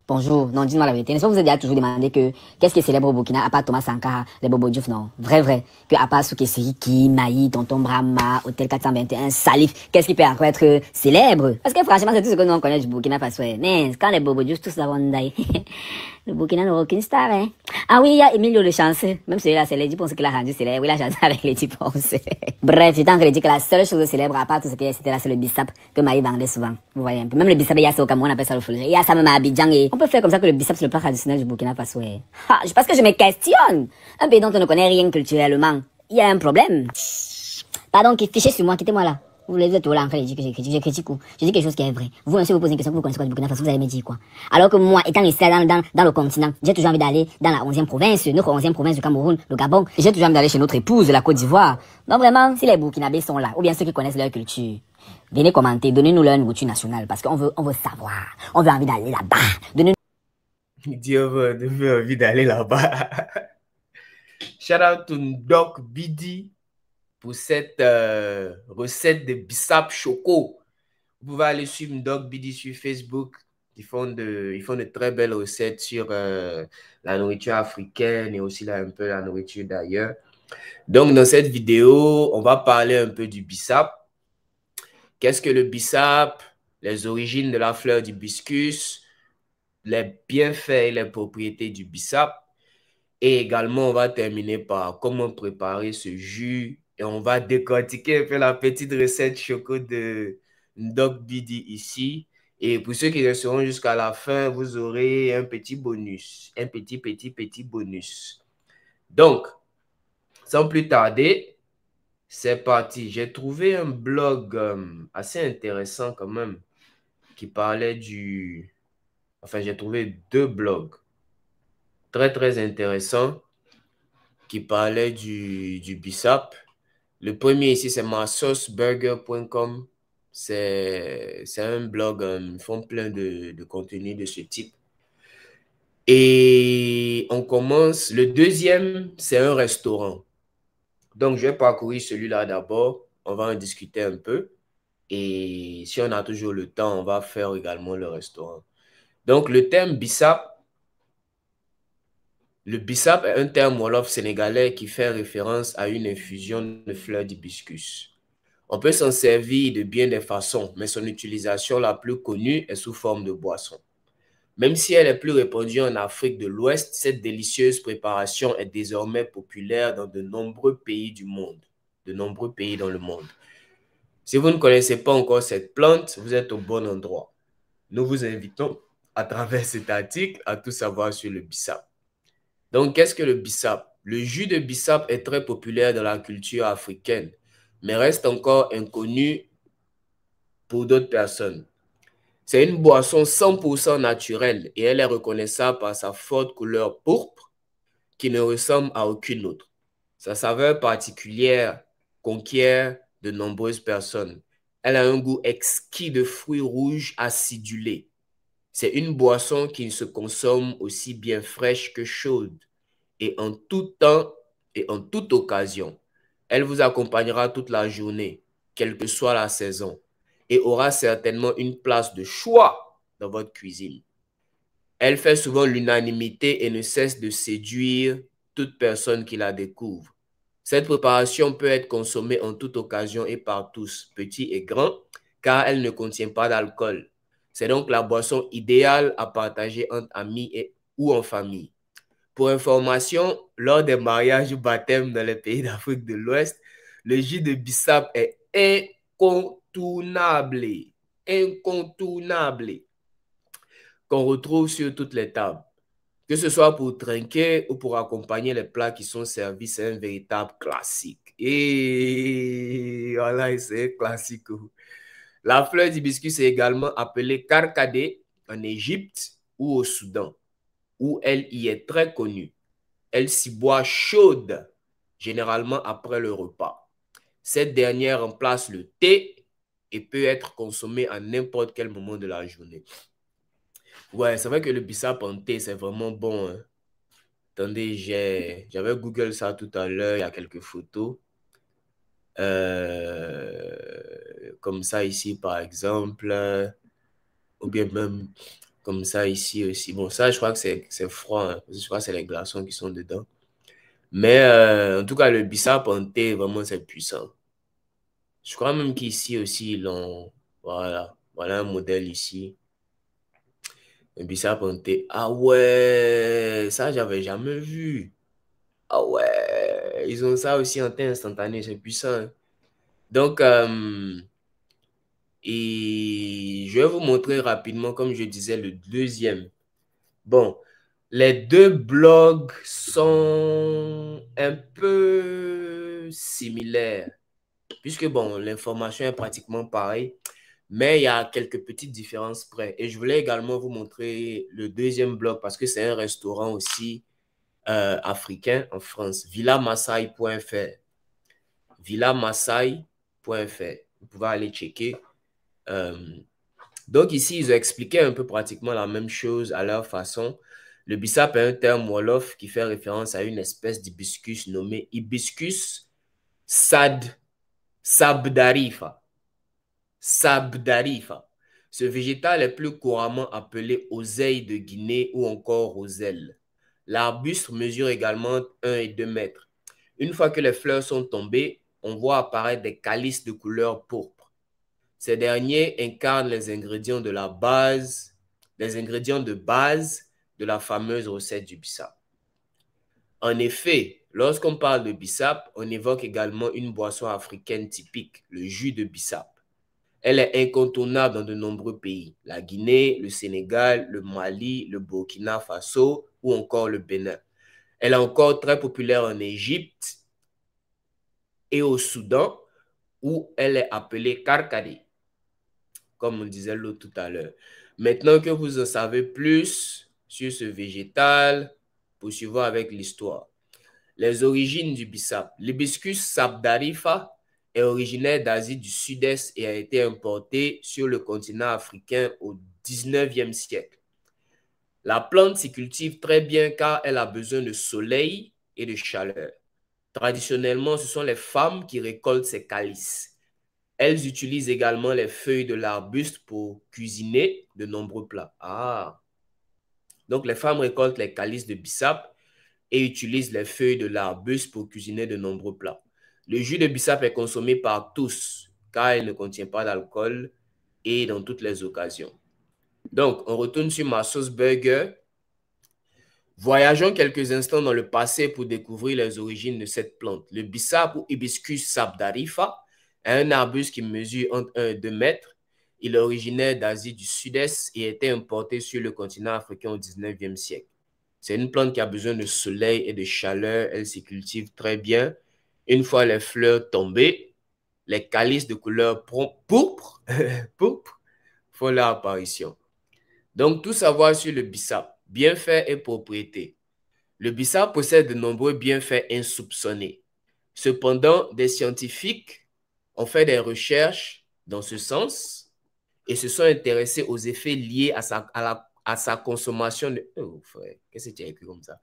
Bonjour, non, dis-moi la vérité. N'est-ce pas que vous avez déjà toujours demandé que qu'est-ce qui est célèbre au Burkina, à part Thomas Sankara, les Bobo Diouf, non? Vrai. Que à part Souké Siriki, Maï, Tonton Brahma, Hôtel 421, Salif, qu'est-ce qui peut encore être célèbre? Parce que franchement, c'est tout ce que nous on connaît du Burkina Faso. Mais quand les Bobo Diouf, tous l'avons d'ailleurs. Le Burkina n'a aucune star, hein. Ah oui, il y a Emilio Le Chanceux. Même celui-là, c'est Lady Ponce qui l'a rendu célèbre. Il a chanté avec Lady Ponce. Bref, j'étais en train de dire que la seule chose célèbre, à part tout ce qui c'était là, c'est le bissap que Maï vendait souvent. Vous voyez un peu. Même le bissap, il y a ça au Cameroun, on appelle ça le foulé. Il y a ça même à Abidjan et on peut faire comme ça que le bissap, c'est le plat traditionnel du Burkina Faso. Parce que je me questionne. Un pays dont on ne connaît rien culturellement. Il y a un problème. Pardon, fichez sur moi, quittez-moi là. Vous êtes tout là en train de dire que je critique ou je dis quelque chose qui est vrai. Vous, monsieur, vous posez une question que vous connaissez quoi du Burkina Faso, vous allez me dire quoi? Alors que moi, étant ici dans le continent, j'ai toujours envie d'aller dans la 11e province, notre 11e province du Cameroun, le Gabon. Et j'ai toujours envie d'aller chez notre épouse, la Côte d'Ivoire. Donc vraiment, si les Burkinabés sont là, ou bien ceux qui connaissent leur culture, venez commenter, donnez-nous leur nourriture nationale, parce qu'on veut savoir. On veut envie d'aller là-bas. Il dit on veut envie d'aller là-bas. Shout out to Doc Bidi pour cette recette de bissap choco. Vous pouvez aller suivre Doc Bidi sur Facebook. Ils font de très belles recettes sur la nourriture africaine et aussi là, un peu la nourriture d'ailleurs. Donc, dans cette vidéo, on va parler un peu du bissap. Qu'est-ce que le bissap? Les origines de la fleur d'hibiscus, les bienfaits et les propriétés du bissap. Et également, on va terminer par comment préparer ce jus. Et on va décortiquer un peu la petite recette choco de Doc Bidi ici. Et pour ceux qui resteront jusqu'à la fin, vous aurez un petit bonus. Un petit bonus. Donc, sans plus tarder, c'est parti. J'ai trouvé un blog assez intéressant quand même qui parlait du... Enfin, j'ai trouvé deux blogs très intéressants qui parlaient du bissap. Le premier ici, c'est masauceburger.com. C'est un blog, ils font plein de contenu de ce type. Et on commence. Le deuxième, c'est un restaurant. Donc, je vais parcourir celui-là d'abord. On va en discuter un peu. Et si on a toujours le temps, on va faire également le restaurant. Donc, le terme bissap. Le bissap est un terme wolof sénégalais qui fait référence à une infusion de fleurs d'hibiscus. On peut s'en servir de bien des façons, mais son utilisation la plus connue est sous forme de boisson. Même si elle est plus répandue en Afrique de l'Ouest, cette délicieuse préparation est désormais populaire dans de nombreux pays du monde, de nombreux pays dans le monde. Si vous ne connaissez pas encore cette plante, vous êtes au bon endroit. Nous vous invitons à travers cet article à tout savoir sur le bissap. Donc, qu'est-ce que le bissap? Le jus de bissap est très populaire dans la culture africaine, mais reste encore inconnu pour d'autres personnes. C'est une boisson 100% naturelle et elle est reconnaissable par sa forte couleur pourpre qui ne ressemble à aucune autre. Sa saveur particulière conquiert de nombreuses personnes. Elle a un goût exquis de fruits rouges acidulés. C'est une boisson qui se consomme aussi bien fraîche que chaude et en tout temps et en toute occasion. Elle vous accompagnera toute la journée, quelle que soit la saison, et aura certainement une place de choix dans votre cuisine. Elle fait souvent l'unanimité et ne cesse de séduire toute personne qui la découvre. Cette préparation peut être consommée en toute occasion et par tous, petits et grands, car elle ne contient pas d'alcool. C'est donc la boisson idéale à partager entre amis ou en famille. Pour information, lors des mariages ou baptêmes dans les pays d'Afrique de l'Ouest, le jus de bissap est incontournable. Incontournable. Qu'on retrouve sur toutes les tables. Que ce soit pour trinquer ou pour accompagner les plats qui sont servis, c'est un véritable classique. Et voilà, c'est classique. La fleur d'hibiscus est également appelée karkadé en Égypte ou au Soudan, où elle y est très connue. Elle s'y boit chaude, généralement après le repas. Cette dernière remplace le thé et peut être consommée à n'importe quel moment de la journée. Ouais, c'est vrai que le bissap en thé, c'est vraiment bon, hein. Attendez, j'avais Google ça tout à l'heure, il y a quelques photos. Comme ça ici, par exemple, ou bien même comme ça ici aussi. Bon, ça, je crois que c'est froid, hein, parce que je crois que c'est les glaçons qui sont dedans. Mais en tout cas, le bissap en thé, vraiment, c'est puissant. Je crois même qu'ici aussi, ils l'ont. Voilà. Voilà un modèle ici. Un bissap en thé. Ah ouais, ça, j'avais jamais vu. Ah ouais, ils ont ça aussi en thé instantané, c'est puissant, hein. Donc, et je vais vous montrer rapidement, comme je disais, le deuxième. Bon, les deux blogs sont un peu similaires, puisque bon, l'information est pratiquement pareille, mais il y a quelques petites différences près. Et je voulais également vous montrer le deuxième blog parce que c'est un restaurant aussi africain en France, villamasai.fr. Villamasai.fr. Vous pouvez aller checker. Euh, donc ici, ils ont expliqué un peu pratiquement la même chose à leur façon. Le bissap est un terme wolof qui fait référence à une espèce d'hibiscus nommé Hibiscus sabdarifa. Sabdarifa. Ce végétal est plus couramment appelé oseille de Guinée ou encore roselle. L'arbuste mesure également 1 et 2 mètres. Une fois que les fleurs sont tombées, on voit apparaître des calices de couleur pourpre. Ces derniers incarnent les ingrédients de base de la fameuse recette du bissap. En effet, lorsqu'on parle de bissap, on évoque également une boisson africaine typique, le jus de bissap. Elle est incontournable dans de nombreux pays, la Guinée, le Sénégal, le Mali, le Burkina Faso ou encore le Bénin. Elle est encore très populaire en Égypte et au Soudan, où elle est appelée karkadi, comme on disait l'autre tout à l'heure. Maintenant que vous en savez plus sur ce végétal, poursuivons avec l'histoire. Les origines du bissap. L'hibiscus sabdarifa est originaire d'Asie du Sud-Est et a été importé sur le continent africain au 19e siècle. La plante s'y cultive très bien car elle a besoin de soleil et de chaleur. Traditionnellement, ce sont les femmes qui récoltent ces calices. Elles utilisent également les feuilles de l'arbuste pour cuisiner de nombreux plats. Ah. Donc, les femmes récoltent les calices de bissap et utilisent les feuilles de l'arbuste pour cuisiner de nombreux plats. Le jus de bissap est consommé par tous car il ne contient pas d'alcool et dans toutes les occasions. Donc, on retourne sur ma sauce burger. Voyageons quelques instants dans le passé pour découvrir les origines de cette plante. Le bissap ou Hibiscus sabdarifa est un arbuste qui mesure entre 1 et 2 mètres. Il est originaire d'Asie du Sud-Est et a été importé sur le continent africain au 19e siècle. C'est une plante qui a besoin de soleil et de chaleur. Elle se cultive très bien. Une fois les fleurs tombées, les calices de couleur pourpre font leur apparition. Donc, tout savoir sur le bissap, bienfaits et propriétés. Le bissap possède de nombreux bienfaits insoupçonnés. Cependant, des scientifiques ont fait des recherches dans ce sens et se sont intéressés aux effets liés à sa consommation de... Oh frère, qu'est-ce que tu as écrit comme ça?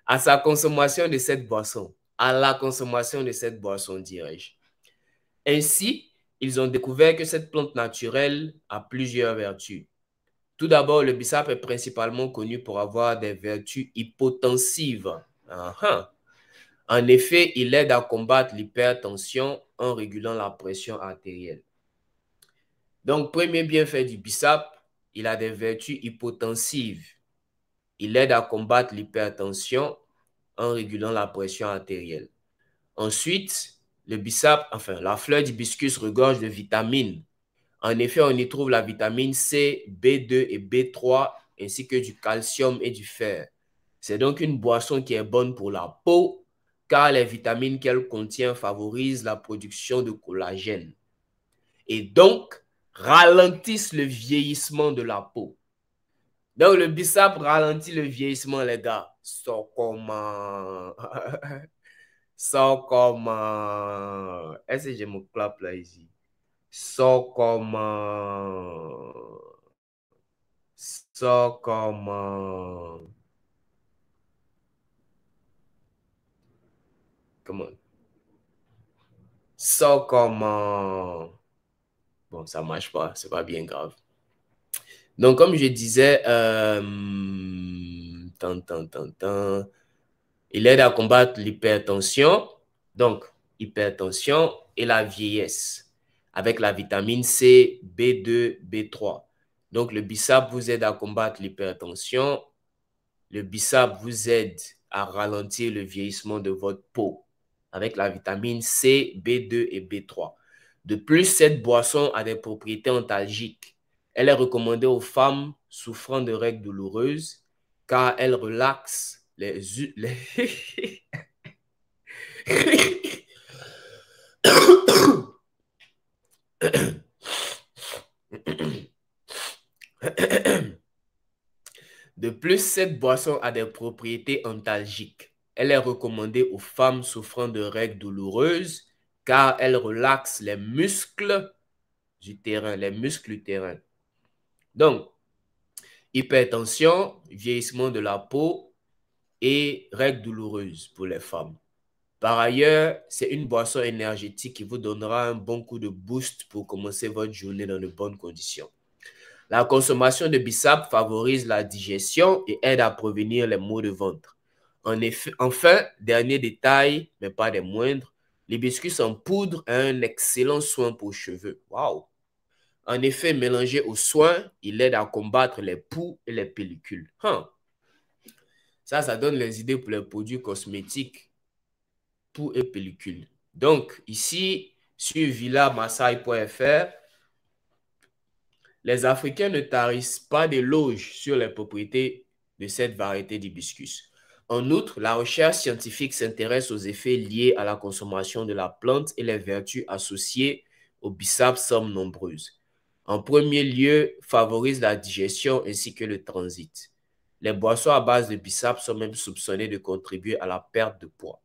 À sa consommation de cette boisson. À la consommation de cette boisson, dirais-je. Ainsi, ils ont découvert que cette plante naturelle a plusieurs vertus. Tout d'abord, le bissap est principalement connu pour avoir des vertus hypotensives. En effet, il aide à combattre l'hypertension en régulant la pression artérielle. Donc, premier bienfait du bissap, il a des vertus hypotensives. Il aide à combattre l'hypertension en régulant la pression artérielle. Ensuite, le bissap, enfin, la fleur d'hibiscus regorge de vitamines. En effet, on y trouve la vitamine C, B2 et B3, ainsi que du calcium et du fer. C'est donc une boisson qui est bonne pour la peau, car les vitamines qu'elle contient favorisent la production de collagène et donc ralentissent le vieillissement de la peau. Donc, le bissap ralentit le vieillissement, les gars. So comment? So comment? Est-ce que je me clappe là ici? So comment? So comment? Comment? So comment? Bon, ça marche pas, c'est pas bien grave. Donc, comme je disais, il aide à combattre l'hypertension, donc hypertension et la vieillesse, avec la vitamine C, B2, B3. Donc, le bissap vous aide à combattre l'hypertension. Le bissap vous aide à ralentir le vieillissement de votre peau avec la vitamine C, B2 et B3. De plus, cette boisson a des propriétés antalgiques. Elle est recommandée aux femmes souffrant de règles douloureuses car elle relaxe De plus, cette boisson a des propriétés antalgiques. Elle est recommandée aux femmes souffrant de règles douloureuses car elle relaxe les muscles utérins. Donc, hypertension, vieillissement de la peau et règles douloureuses pour les femmes. Par ailleurs, c'est une boisson énergétique qui vous donnera un bon coup de boost pour commencer votre journée dans de bonnes conditions. La consommation de bissap favorise la digestion et aide à prévenir les maux de ventre. Enfin, dernier détail, mais pas des moindres, l'hibiscus en poudre a un excellent soin pour cheveux. Waouh! En effet, mélangé au soin, il aide à combattre les poux et les pellicules. Ça donne les idées pour les produits cosmétiques, poux et pellicules. Donc, ici, sur villamasai.fr, les Africains ne tarissent pas d'éloges sur les propriétés de cette variété d'hibiscus. En outre, la recherche scientifique s'intéresse aux effets liés à la consommation de la plante et les vertus associées au bissap sont nombreuses. En premier lieu, favorise la digestion ainsi que le transit. Les boissons à base de bissap sont même soupçonnées de contribuer à la perte de poids.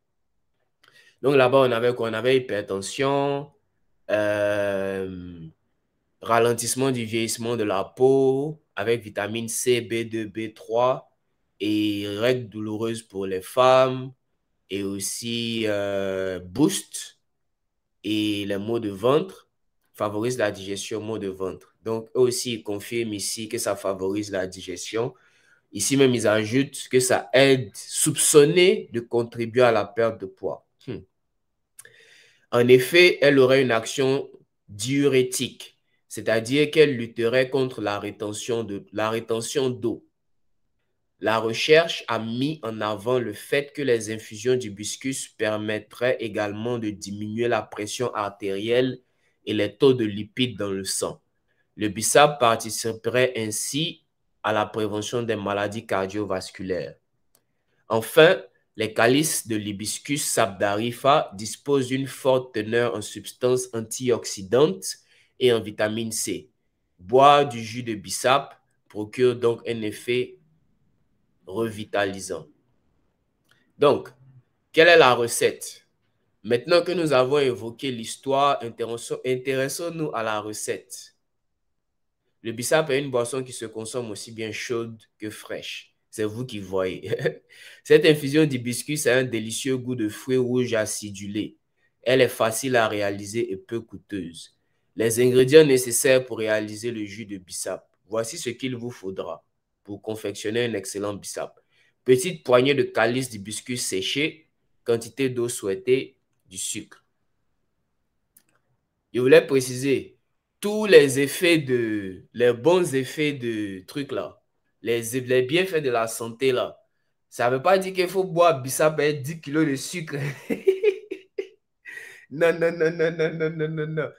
Donc là-bas, on avait quoi? On avait hypertension, ralentissement du vieillissement de la peau avec vitamine C, B2, B3 et règles douloureuses pour les femmes et aussi boost et les maux de ventre, favorise la digestion, maux de ventre. Donc, eux aussi, ils confirment ici que ça favorise la digestion. Ici même, ils ajoutent que ça aide soupçonné de contribuer à la perte de poids. En effet, elle aurait une action diurétique, c'est-à-dire qu'elle lutterait contre la rétention d'eau. La recherche a mis en avant le fait que les infusions d'hibiscus permettraient également de diminuer la pression artérielle et les taux de lipides dans le sang. Le bissap participerait ainsi à la prévention des maladies cardiovasculaires. Enfin, les calices de l'hibiscus sabdarifa disposent d'une forte teneur en substances antioxydantes et en vitamine C. Boire du jus de bissap procure donc un effet revitalisant. Donc, quelle est la recette? Maintenant que nous avons évoqué l'histoire, intéressons-nous à la recette. Le bissap est une boisson qui se consomme aussi bien chaude que fraîche. C'est vous qui voyez. Cette infusion d'hibiscus a un délicieux goût de fruits rouges acidulés. Elle est facile à réaliser et peu coûteuse. Les ingrédients nécessaires pour réaliser le jus de bissap. Voici ce qu'il vous faudra pour confectionner un excellent bissap. Petite poignée de calice d'hibiscus séché, quantité d'eau souhaitée, du sucre. Je voulais préciser, tous les bons effets de trucs là, les bienfaits de la santé là, ça ne veut pas dire qu'il faut boire bissap avec 10 kilos de sucre. Non, non, non, non, non, non, non, non, non.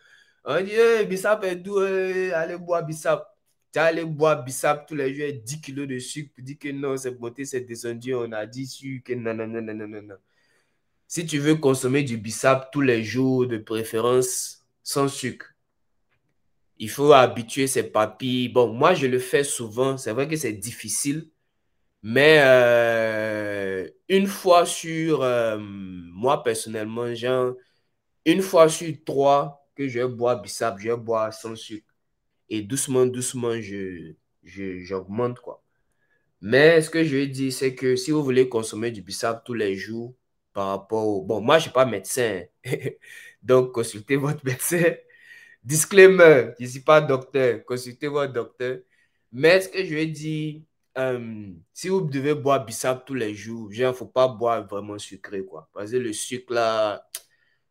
On dit, bissap est doux, allez boire bissap. Tu vas aller boire bissap tous les jours avec 10 kilos de sucre pour dire que non, c'est monté, c'est descendu, on a dit sucre, non, non, non, non, non, non, non. Si tu veux consommer du bissap tous les jours, de préférence sans sucre, il faut habituer ses papilles. Bon, moi, je le fais souvent. C'est vrai que c'est difficile. Mais une fois sur, moi personnellement, genre, une fois sur trois que je bois bissap, je bois sans sucre. Et doucement, doucement, j'augmente, quoi. Mais ce que je veux dire, c'est que si vous voulez consommer du bissap tous les jours, par rapport au... Bon, moi, je ne suis pas médecin. Donc, consultez votre médecin. Disclaimer, je ne suis pas docteur. Consultez votre docteur. Mais ce que je veux dire, si vous devez boire bissap tous les jours, il ne faut pas boire vraiment sucré, quoi. Parce que le sucre, là,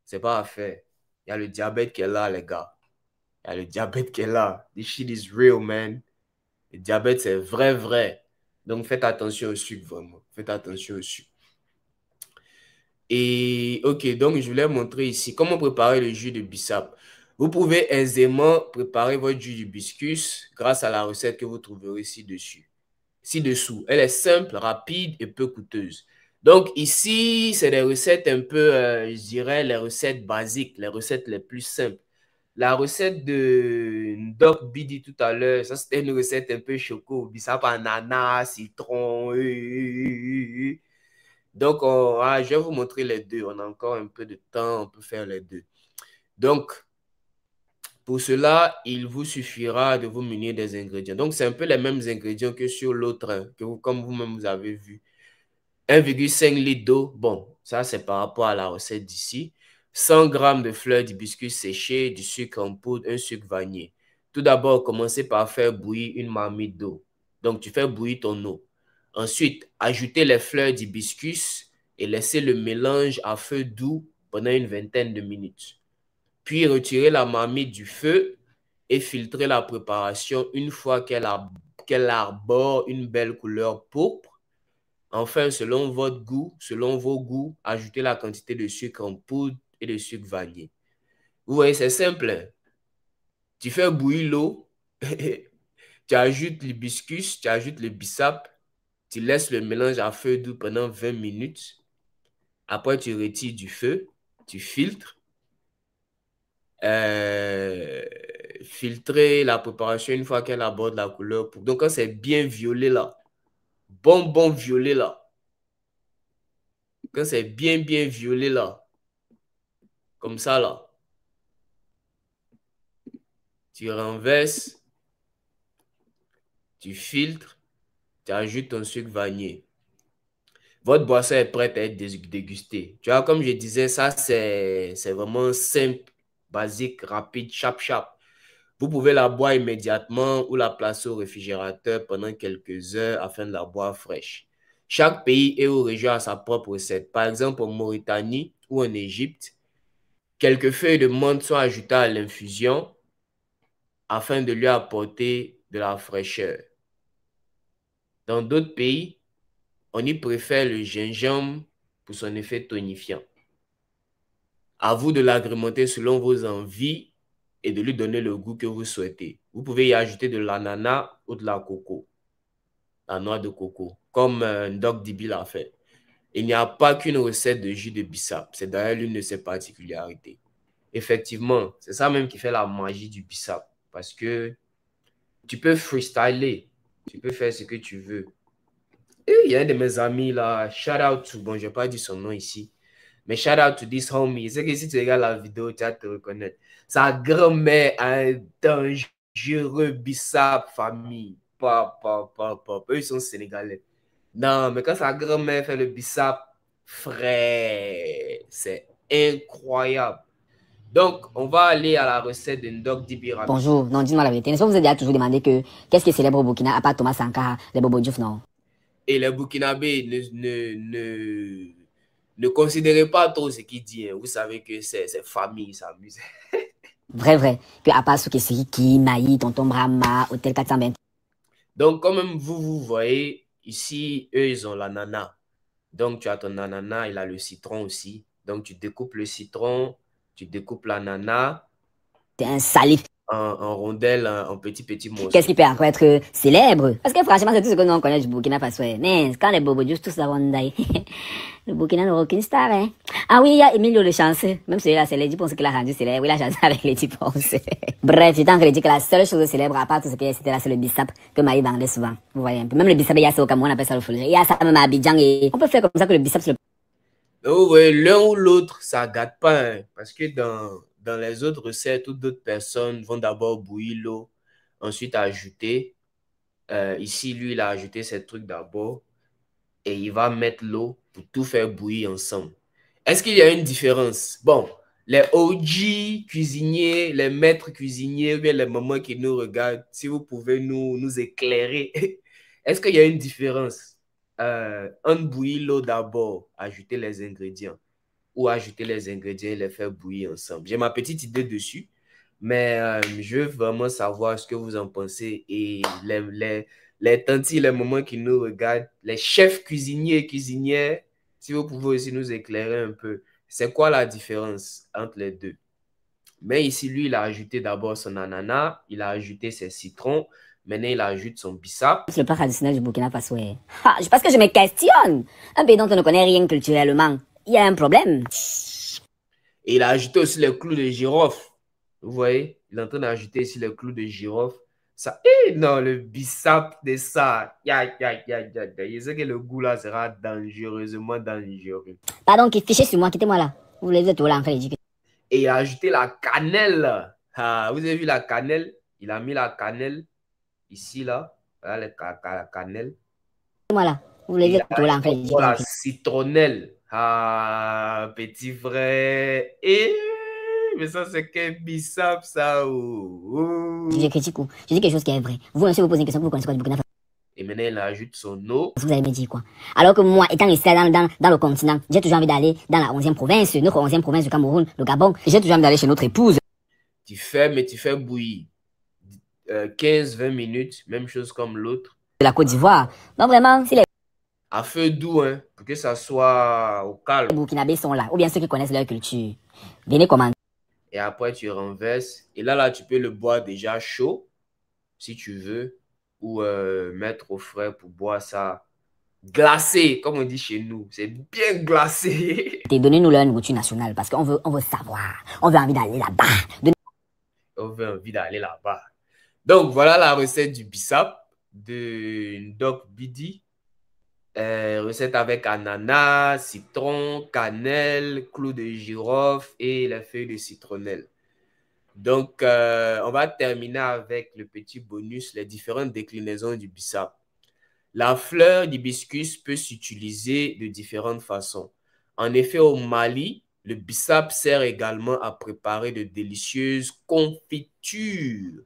c'est pas à faire. Il y a le diabète qui est là, les gars. Il y a le diabète qui est là. This shit is real, man. Le diabète, c'est vrai, vrai. Donc, faites attention au sucre, vraiment. Faites attention au sucre. Et, ok, donc, je voulais montrer ici comment préparer le jus de bissap. Vous pouvez aisément préparer votre jus d'hibiscus grâce à la recette que vous trouverez ci-dessus. Ci-dessous. Elle est simple, rapide et peu coûteuse. Donc, ici, c'est des recettes un peu, je dirais, les recettes basiques, les recettes les plus simples. La recette de Doc Bidi tout à l'heure, ça c'était une recette un peu choco, bissap ananas, citron. Donc, je vais vous montrer les deux. On a encore un peu de temps, on peut faire les deux. Donc, pour cela, il vous suffira de vous munir des ingrédients. Donc, c'est un peu les mêmes ingrédients que sur l'autre, hein, comme vous-même vous avez vu. 1,5 litre d'eau. Bon, ça, c'est par rapport à la recette d'ici. 100 g de fleurs d'hibiscus séchées, du sucre en poudre, un sucre vanillé. Tout d'abord, commencez par faire bouillir une marmite d'eau. Donc, tu fais bouillir ton eau. Ensuite, ajoutez les fleurs d'hibiscus et laissez le mélange à feu doux pendant une vingtaine de minutes. Puis, retirez la marmite du feu et filtrez la préparation une fois qu'elle arbore une belle couleur pourpre. Enfin, selon votre goût, selon vos goûts, ajoutez la quantité de sucre en poudre et de sucre vanillé. Vous voyez, c'est simple, hein? Tu fais bouillir l'eau, tu ajoutes l'hibiscus, tu ajoutes le bissap, tu laisses le mélange à feu doux pendant 20 minutes. Après, tu retires du feu, tu filtres. Filtrer la préparation une fois qu'elle aborde la couleur. Donc, quand c'est bien violet là, bon violet là, quand c'est bien violet là, comme ça là, tu renverses, tu filtres, tu ajoutes ton sucre vanillé. Votre boisson est prête à être dégustée. Tu vois, comme je disais, ça c'est vraiment simple, basique, rapide, chap. Vous pouvez la boire immédiatement ou la placer au réfrigérateur pendant quelques heures afin de la boire fraîche. Chaque pays et ou région a sa propre recette. Par exemple, en Mauritanie ou en Égypte, quelques feuilles de menthe sont ajoutées à l'infusion afin de lui apporter de la fraîcheur. Dans d'autres pays, on y préfère le gingembre pour son effet tonifiant. À vous de l'agrémenter selon vos envies et de lui donner le goût que vous souhaitez. Vous pouvez y ajouter de l'ananas ou de la coco, la noix de coco, comme Doc Dibi l'a fait. Il n'y a pas qu'une recette de jus de bissap. C'est d'ailleurs l'une de ses particularités. Effectivement, c'est ça même qui fait la magie du bissap. Parce que tu peux freestyler. Tu peux faire ce que tu veux. Et il y a un de mes amis là, shout out to, bon, je n'ai pas dit son nom ici, mais shout out to this homie. C'est que si tu regardes la vidéo, tu vas te reconnaître. Sa grand-mère a un dangereux bissap famille. Eux, ils sont sénégalais. Non, mais quand sa grand-mère fait le bissap, frère, c'est incroyable. Donc, on va aller à la recette de Ndok Dibi rapide. Bonjour, non, dis-moi la vérité. N'est-ce pas vous avez déjà toujours demandé que qu'est-ce qui est célèbre au Burkina, à part Thomas Sankara, les Bobo Diouf, non? Et les Burkinabés ne considérez pas trop ce qu'il dit. Hein. Vous savez que c'est famille, ça amuse. Vrai. Que à part ce que c'est Riki, Maï, Tonton Brahma, Hôtel 420. Donc, comme vous voyez, ici, eux, ils ont l'ananas. Donc, tu as ton ananas, il a le citron aussi. Donc, tu découpes le citron, tu découpes l'ananas. C'est un salif. En rondelles, en petits morceaux. Qu'est-ce qui peut encore être célèbre? Parce que franchement, c'est tout ce que nous on connaît du Burkina Faso. Mais quand les Bobo Diouf tous savent d'ailleurs. Le Burkina n'aura aucune star, hein. Ah oui, il y a Emilio le chanceux. Même celui-là, c'est Lady Ponce qui l'a rendu célèbre. Il a chanté avec Lady Ponce. Bref, j'étais en train de dire que la seule chose célèbre, à part tout ce qu'il y a, c'était là, c'est le bissap que Maï vendait souvent. Vous voyez un peu. Même le bissap, il y a ça au Cameroun, on appelle ça le foulé. Il y a ça même à Abidjan et on peut faire comme ça que le bissap, c'est le... Oh, ouais, l'un ou l'autre, ça gâte pas, hein, parce que dans les autres recettes, toutes d'autres personnes vont d'abord bouillir l'eau, ensuite ajouter. Ici, lui, il a ajouté ces trucs d'abord et il va mettre l'eau pour tout faire bouillir ensemble. Est-ce qu'il y a une différence? Bon, les OG cuisiniers, les maîtres cuisiniers, ou bien les mamans qui nous regardent, si vous pouvez nous éclairer, est-ce qu'il y a une différence entre bouillir l'eau d'abord, ajouter les ingrédients, ou ajouter les ingrédients et les faire bouillir ensemble? J'ai ma petite idée dessus, mais je veux vraiment savoir ce que vous en pensez. Et les tantis, les mamans qui nous regardent, les chefs cuisiniers et cuisinières, si vous pouvez aussi nous éclairer un peu. C'est quoi la différence entre les deux? Mais ici, lui, il a ajouté d'abord son ananas, il a ajouté ses citrons, maintenant il ajoute son bissap. C'est le plat traditionnel du Burkina Faso. Parce que je me questionne. Un pays dont on ne connaît rien culturellement. Il y a un problème. Et il a ajouté aussi les clous de girofle. Vous voyez? Il est en train d'ajouter ici les clous de girofle. Ça, non, le bissap de ça. Je sais que le goût là sera dangereusement dangereux. Pardon, qui fichez sur moi, quittez-moi là. Vous les êtes là en train de dire. Et il a ajouté la cannelle. Ah, vous avez vu la cannelle? Il a mis la cannelle ici, là. Voilà la cannelle. Moi là. Vous les êtes là en train de dire. La citronnelle. Ah, petit frère. Mais ça, c'est qu'un bissap, ça. Je critique ou je dis quelque chose qui est vrai. Vous, monsieur, vous posez une question que vous connaissez pas du Burkina Faso. Et maintenant, il ajoute son eau. Vous allez me dire quoi? Alors que moi, étant ici dans le continent, j'ai toujours envie d'aller dans la 11e province, notre 11e province du Cameroun, le Gabon. J'ai toujours envie d'aller chez notre épouse. Tu fais, mais tu fais bouillir 15-20 minutes, même chose comme l'autre. De la Côte d'Ivoire. Donc vraiment, si les à feu doux, hein, pour que ça soit au calme. Burkinabés sont là, ou bien ceux qui connaissent leur culture. Venez commander. Et après, tu renverses. Et là, tu peux le boire déjà chaud, si tu veux, ou mettre au frais pour boire ça glacé, comme on dit chez nous. C'est bien glacé. Donnez-nous leur nourriture nationale, parce qu'on veut savoir. On veut envie d'aller là-bas. On veut envie d'aller là-bas. Donc, voilà la recette du bissap de Ndoc Bidi. Recette avec ananas, citron, cannelle, clous de girofle et les feuilles de citronnelle. Donc, on va terminer avec le petit bonus, les différentes déclinaisons du bissap. La fleur d'hibiscus peut s'utiliser de différentes façons. En effet, au Mali, le bissap sert également à préparer de délicieuses confitures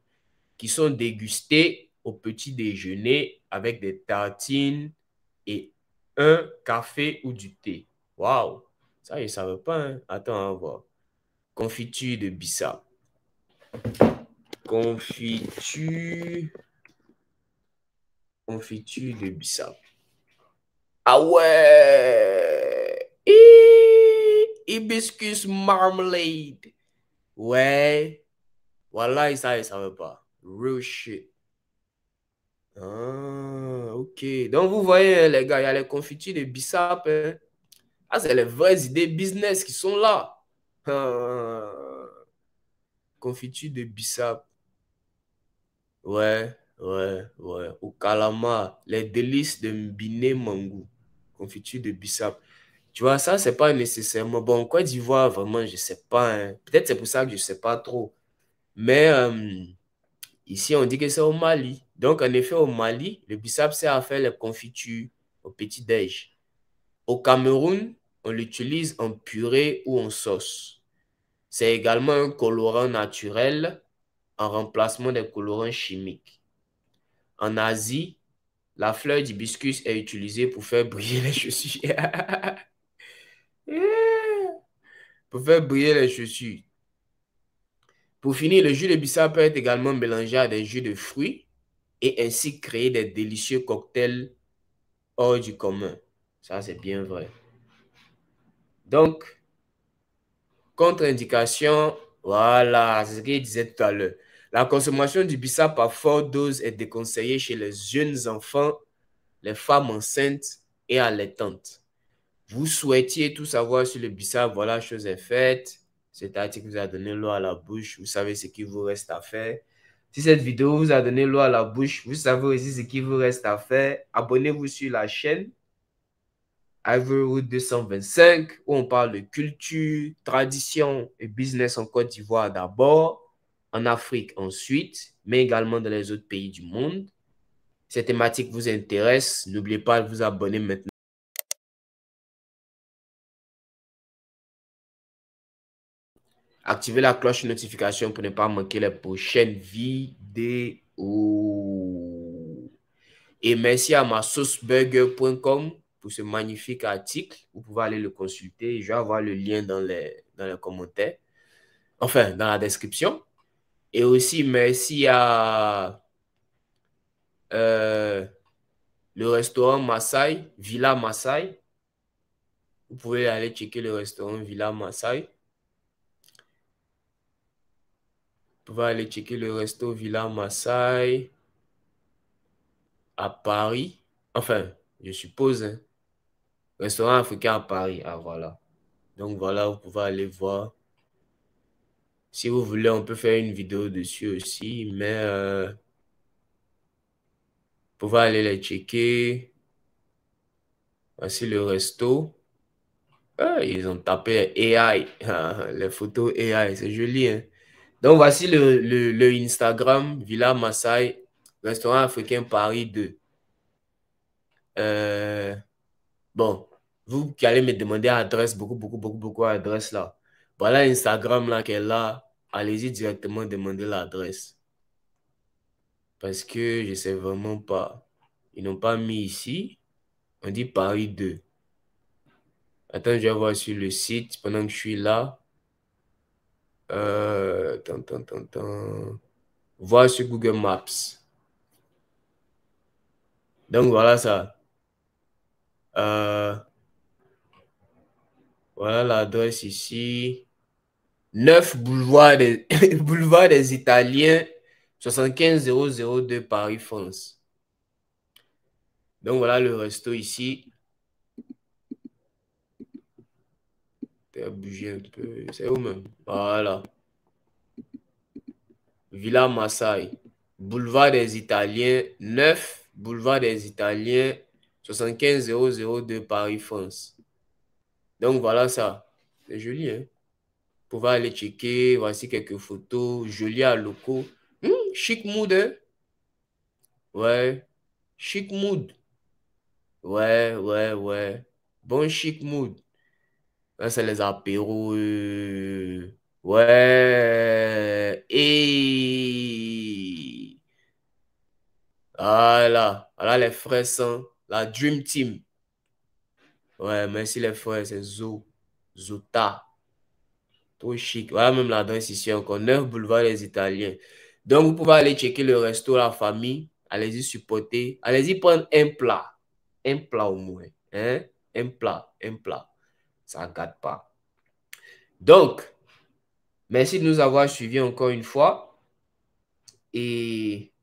qui sont dégustées au petit déjeuner avec des tartines et un café ou du thé. Waouh! Ça, je ne savais pas. Hein? Attends, on va voir. Confiture de bissap. Confiture de bissap. Ah ouais! Hibiscus marmalade. Ouais. Voilà, ça, je ne savais pas. Real shit. Ah, ok. Donc, vous voyez, les gars, il y a les confitures de bissap. Hein. Ah, c'est les vraies idées business qui sont là. Ah, confiture de bissap. Ouais. Au calamar, les délices de Mbiné Mangou. Confiture de bissap. Tu vois, ça, c'est pas nécessairement. Bon, en Côte d'Ivoire, vraiment, je sais pas. Hein. Peut-être c'est pour ça que je sais pas trop. Mais ici, on dit que c'est au Mali. Donc, en effet, au Mali, le bissap sert à faire les confitures au petit-déj. Au Cameroun, on l'utilise en purée ou en sauce. C'est également un colorant naturel en remplacement des colorants chimiques. En Asie, la fleur d'hibiscus est utilisée pour faire briller les chaussures. Pour faire briller les chaussures. Pour finir, le jus de bissap peut être également mélangé à des jus de fruits et ainsi créer des délicieux cocktails hors du commun. Ça, c'est bien vrai. Donc, contre-indication, voilà, c'est ce qu'il disait tout à l'heure. La consommation du bissap à forte dose est déconseillée chez les jeunes enfants, les femmes enceintes et allaitantes. Vous souhaitiez tout savoir sur le bissap, voilà, chose est faite. Cet article vous a donné l'eau à la bouche, vous savez ce qu'il vous reste à faire. Si cette vidéo vous a donné l'eau à la bouche, vous savez aussi ce qu'il vous reste à faire. Abonnez-vous sur la chaîne Ivorywood 225 où on parle de culture, tradition et business en Côte d'Ivoire d'abord, en Afrique ensuite, mais également dans les autres pays du monde. Cette thématique vous intéresse, n'oubliez pas de vous abonner maintenant. Activez la cloche de notification pour ne pas manquer les prochaines vidéos. Et merci à masauceburger.com pour ce magnifique article. Vous pouvez aller le consulter. Je vais avoir le lien dans les commentaires. Enfin, dans la description. Et aussi, merci à le restaurant Maasai, Villa Maasai. Vous pouvez aller checker le restaurant Villa Maasai. Vous pouvez aller checker le resto Villa Maasai à Paris. Enfin, je suppose, hein. Restaurant africain à Paris. Ah, voilà. Donc, voilà, vous pouvez aller voir. Si vous voulez, on peut faire une vidéo dessus aussi. Mais, vous pouvez aller les checker. Voici le resto. Ah, ils ont tapé AI. Les photos AI, c'est joli, hein. Donc, voici le Instagram, Villa Maasai, restaurant africain Paris 2. Bon, vous qui allez me demander l'adresse, beaucoup d'adresse là. Voilà Instagram là qu'elle est là. Allez-y directement demander l'adresse. Parce que je ne sais vraiment pas. Ils n'ont pas mis ici. On dit Paris 2. Attends, je vais voir sur le site pendant que je suis là. Voir sur Google Maps. Donc voilà ça. Voilà l'adresse ici. 9 boulevard des, boulevard des Italiens, 75 002 Paris, France. Donc voilà le resto ici. Tu as bougé un peu. C'est où même? Voilà. Villa Maasai. Boulevard des Italiens, 9 boulevard des Italiens, 75 002 Paris, France. Donc voilà ça. C'est joli, hein? Vous pouvez aller checker. Voici quelques photos. Joli à locaux. Chic mood, hein? Ouais. Chic mood. Ouais. Bon chic mood. Là, c'est les apéros. Ouais. Et voilà les frères sont la Dream Team. Ouais, merci les frères, c'est Zota. Trop chic. Voilà même l'adresse ici encore. 9 boulevard des Italiens. Donc, vous pouvez aller checker le resto La Famille. Allez-y supporter. Allez-y prendre un plat. Un plat au moins. Hein? Un plat. Ça ne gâte pas. Donc, merci de nous avoir suivis encore une fois. Et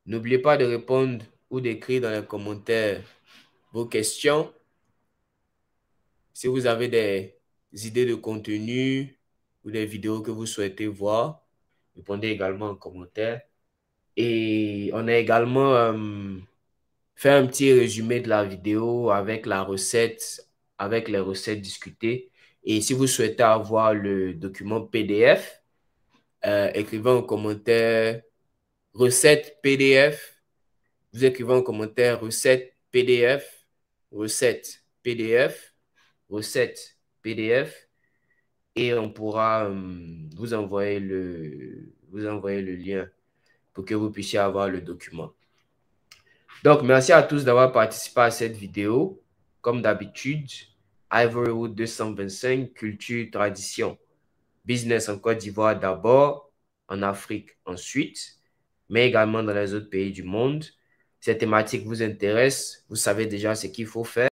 n'oubliez pas de répondre ou d'écrire dans les commentaires vos questions. Si vous avez des idées de contenu ou des vidéos que vous souhaitez voir, répondez également en commentaire. Et on a également fait un petit résumé de la vidéo avec la recette, avec les recettes discutées. Et si vous souhaitez avoir le document PDF, écrivez en commentaire recette PDF. Vous écrivez en commentaire recette PDF, recette PDF, recette PDF. Et on pourra vous envoyer le lien pour que vous puissiez avoir le document. Donc, merci à tous d'avoir participé à cette vidéo. Comme d'habitude, Ivorywood 225, culture, tradition. Business en Côte d'Ivoire d'abord, en Afrique ensuite, mais également dans les autres pays du monde. Cette thématique vous intéresse, vous savez déjà ce qu'il faut faire.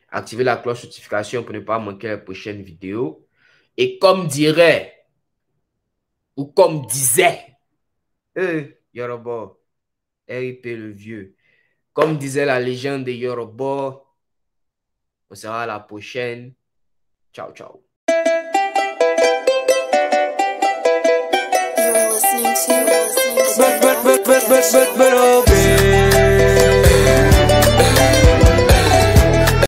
Activez la cloche de notification pour ne pas manquer les prochaines vidéos. Et comme dirait, ou comme disait, Yoruba, RIP le vieux. Comme disait la légende de Yoruba, on sera à la prochaine. Ciao, ciao. You're listening to